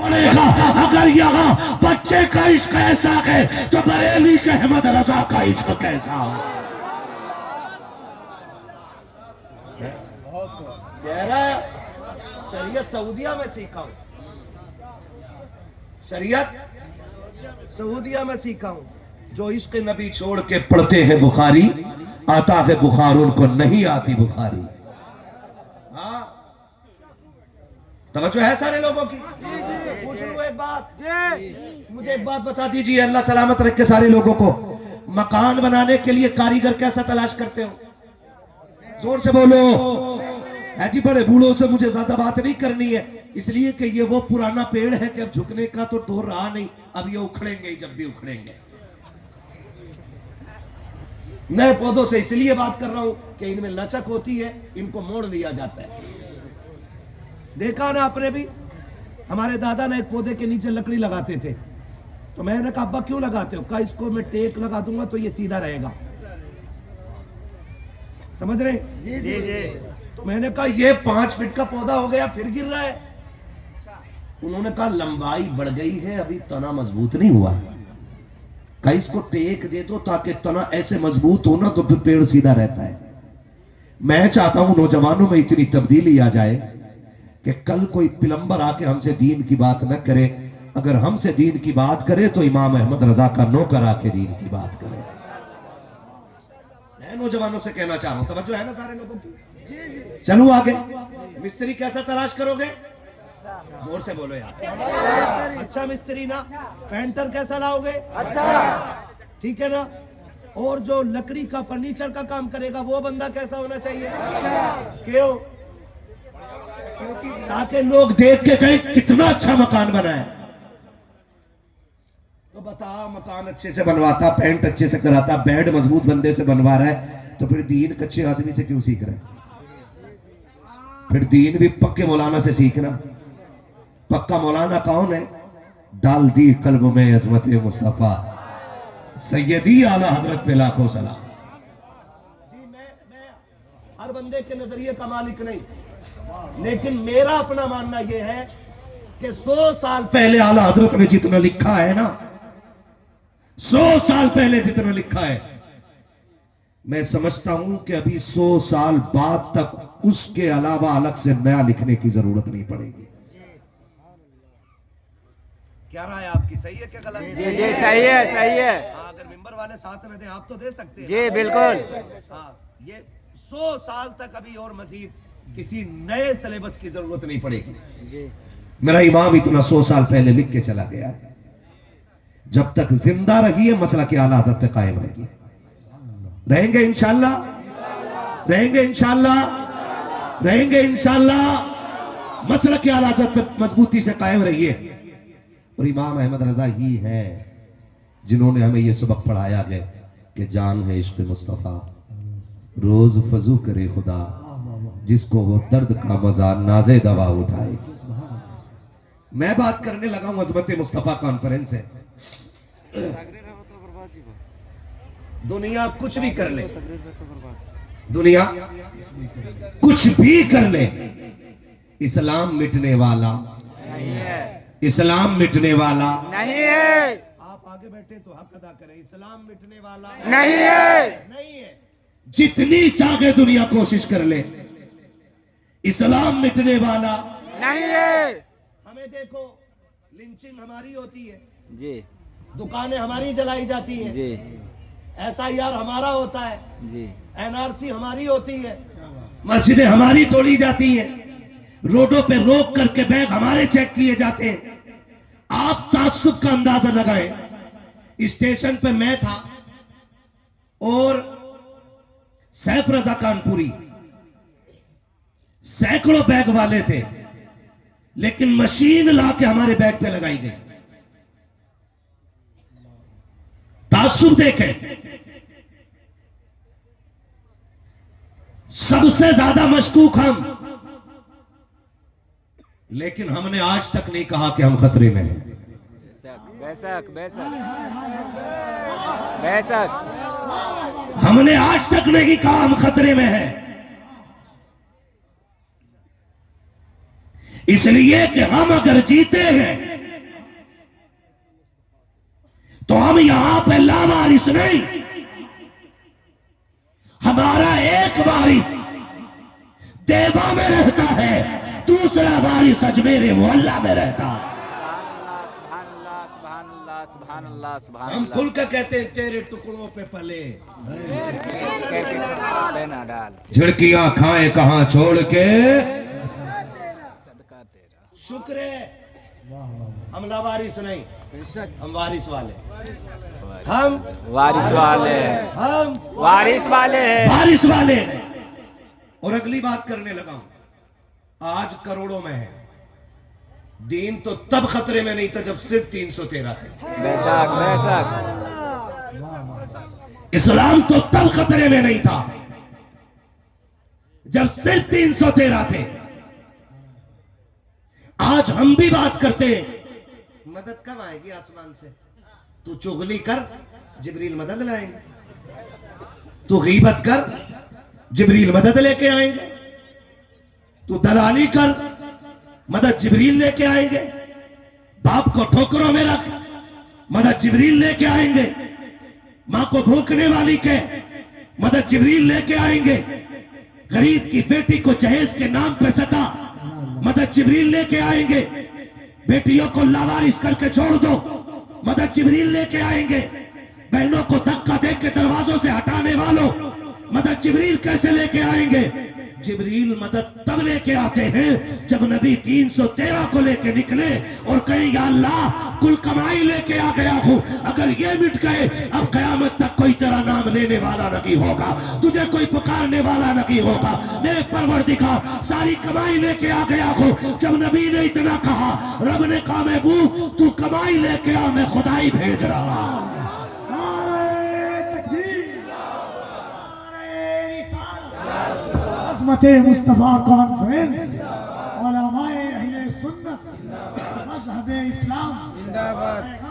पड़ेगा। अगर यहाँ बच्चे का इश्क ऐसा है तो बरेली के अहमद रजा का इश्क कैसा हो। कह रहा है शरीयत सऊदिया में सीखा हूं, शरीयत सऊदिया में सीखा हूं। जो इश्क नबी छोड़ के पढ़ते हैं बुखारी, आता है बुखार उनको नहीं आती बुखारी। हाँ, तवज्जो है सारे लोगों की। पूछ लूं एक बात, मुझे एक बात बता दीजिए, अल्लाह सलामत रखे सारे लोगों को। मकान बनाने के लिए कारीगर कैसा तलाश करते हो? जोर से बोलो। है जी, बड़े बूढ़ों से मुझे ज्यादा बात नहीं करनी है, इसलिए कि ये वो पुराना पेड़ है कि अब झुकने का तो दौर रहा नहीं, अब ये उखड़ेंगे ही, जब भी उखड़ेंगे। नए पौधों से इसलिए बात कर रहा हूं कि इनमें लचक होती है, इनको मोड़ लिया जाता है। देखा ना आपने भी, हमारे दादा ने एक पौधे के नीचे लकड़ी लगाते थे, तो मैंने कहा अब्बा क्यों लगाते हो? कहा इसको मैं टेक लगा दूंगा तो ये सीधा रहेगा। समझ रहे? जी जी जी। तो मैंने कहा ये 5 फीट का पौधा हो गया फिर गिर रहा है। उन्होंने कहा लंबाई बढ़ गई है, अभी तना मजबूत नहीं हुआ। कहा इसको टेक दे दो ताकि तना ऐसे मजबूत हो ना तो फिर पेड़ सीधा रहता है। मैं चाहता हूं नौजवानों में इतनी तब्दीली आ जाए कि कल कोई प्लम्बर आके हमसे दीन की बात न करे, अगर हमसे दीन की बात करे तो इमाम अहमद रजा का नौकर आके दीन की बात करे। मैं नौजवानों से कहना चाह रहा हूं, तवज्जो है ना सारे लोगों की? चलो आगे। मिस्त्री कैसा तलाश करोगे? जोर से बोलो यार। अच्छा मिस्त्री ना। पेंटर कैसा लाओगे? अच्छा, ठीक है ना। और जो लकड़ी का फर्नीचर का काम करेगा वो बंदा कैसा होना चाहिए? अच्छा। क्यों? ताकि लोग देख के कहें कितना अच्छा मकान बना है। तो बता, मकान अच्छे से बनवाता, पेंट अच्छे से कराता, बेड मजबूत बंदे से बनवा रहा है, तो फिर दीन कच्चे आदमी से क्यों सीख रहा है? फिर दीन भी पक्के मौलाना से सीखना। पक्का मौलाना कौन है? डाल दी कल्ब में अजमत मुस्तफा सैयदी आला हजरत पे लाखों सलाम। जी, मैं हर बंदे के नजरिए का मालिक नहीं, लेकिन मेरा अपना मानना यह है कि 100 साल पहले आला हजरत ने जितना लिखा है ना, 100 साल पहले जितना लिखा है, मैं समझता हूं कि अभी 100 साल बाद तक उसके अलावा अलग से नया लिखने की जरूरत नहीं पड़ेगी। क्या राय आपकी? सही है क्या गलत? जी जी सही है सही है। अगर मेंबर वाले साथ में दे आप तो दे सकते हैं। जी बिल्कुल। हाँ, ये 100 साल तक अभी और मजीद किसी नए सिलेबस की जरूरत नहीं पड़ेगी। जी। मेरा इमाम इतना 100 साल पहले लिख के चला गया, जब तक जिंदा रही है मसला की आला हदत पे कायम रहेगी। रहेंगे इंशाल्लाह, रहेंगे इंशाल्लाह, रहेंगे इंशाल्लाह। मसला की आला हदत पे मजबूती से कायम रहिए। और इमाम अहमद रजा ही है जिन्होंने हमें यह सबक पढ़ाया है कि जान है इश्क मुस्तफा, रोज फजू करे खुदा, जिसको वो दर्द का मजा नाजे दवा उठाएगी। मैं बात करने लगा हूं, अजमत मुस्तफा कॉन्फ्रेंस है। दुनिया कुछ भी कर ले, दुनिया कुछ भी कर ले, इस्लाम मिटने वाला नहीं है, इस्लाम मिटने वाला नहीं है। आप आगे बैठे तो हक अदा करें। इस्लाम मिटने वाला नहीं है, नहीं है। जितनी चाहे दुनिया कोशिश कर ले, इस्लाम मिटने वाला नहीं है। हमें देखो, लिंचिंग हमारी होती है जी दुकानें हमारी जलाई जाती हैं, जी SIR हमारा होता है, जी NRC हमारी होती है, मस्जिदें हमारी तोड़ी जाती हैं, रोडों पे रोक करके बैग हमारे चेक किए जाते हैं। आप तासुब का अंदाजा लगाएं। स्टेशन पे मैं था और सैफ रजा कानपुरी, सैकड़ों बैग वाले थे, लेकिन मशीन लाके हमारे बैग पे लगाई गई। तासुब देखें। सबसे ज्यादा मशकूक हम, लेकिन हमने आज तक नहीं कहा कि हम खतरे में हैं। बेशक बेशक बेशक, हमने आज तक नहीं कहा हम खतरे में हैं, इसलिए कि हम अगर जीते हैं तो हम यहां पे लावारिस नहीं, हमारा एक वारिस देवा में रहता है, दूसरा वारिस अजमेर मोहल्ला में रहता है। हम खुल कर कहते हैं तेरे टुकड़ों पे पले, झिड़कियां खाए कहां छोड़ के, शुक्र है हम लावारिस नहीं, हम वारिस वाले, हम वारिस वाले, हम वारिस वाले हैं। वारिस वाले। और अगली बात करने लगा हूं, आज करोड़ों में है, दीन तो तब खतरे में नहीं था जब सिर्फ 313 थे। बेशक बेशक। इस्लाम तो तब खतरे में नहीं था जब सिर्फ 313 थे। आज हम भी बात करते हैं, मदद कब आएगी आसमान से? तू चुगली कर, जिब्रील मदद लाएंगे। तू गीबत कर, जिब्रील मदद लेके आएंगे। तू दलाली कर, मदद जिब्रील लेके आएंगे। बाप को ठोकरों में रख, मदद जिब्रील लेके आएंगे। मां को भूखने वाली के, मदद जिब्रील लेके आएंगे। गरीब की बेटी को जहेज के नाम पे सता, मदद जिब्रील लेके आएंगे। बेटियों को लावारिस करके छोड़ दो, मदद जिब्रील लेके आएंगे। बहनों को धक्का दे के दरवाजों से हटाने वालों, मदद जिब्रील कैसे लेके आएंगे? जिब्रील मदद तब लेके आते हैं जब नबी 313 को लेके निकले और कहे या अल्लाह कुल कमाई लेके आ गया हूं, अगर ये मिट गए अब कयामत तक कोई तेरा नाम लेने वाला नहीं होगा, तुझे कोई पुकारने वाला नहीं होगा। मेरे परवरदिगार सारी कमाई लेके आ गया हूं। जब नबी ने इतना कहा, रब ने कहा महबूब तू कमाई लेके आ, मैं खुदाई भेज रहा हूं। मुस्तफा कॉन्फ्रेंस, उलमाए अहले सुन्नत, मज़हब इस्लाम।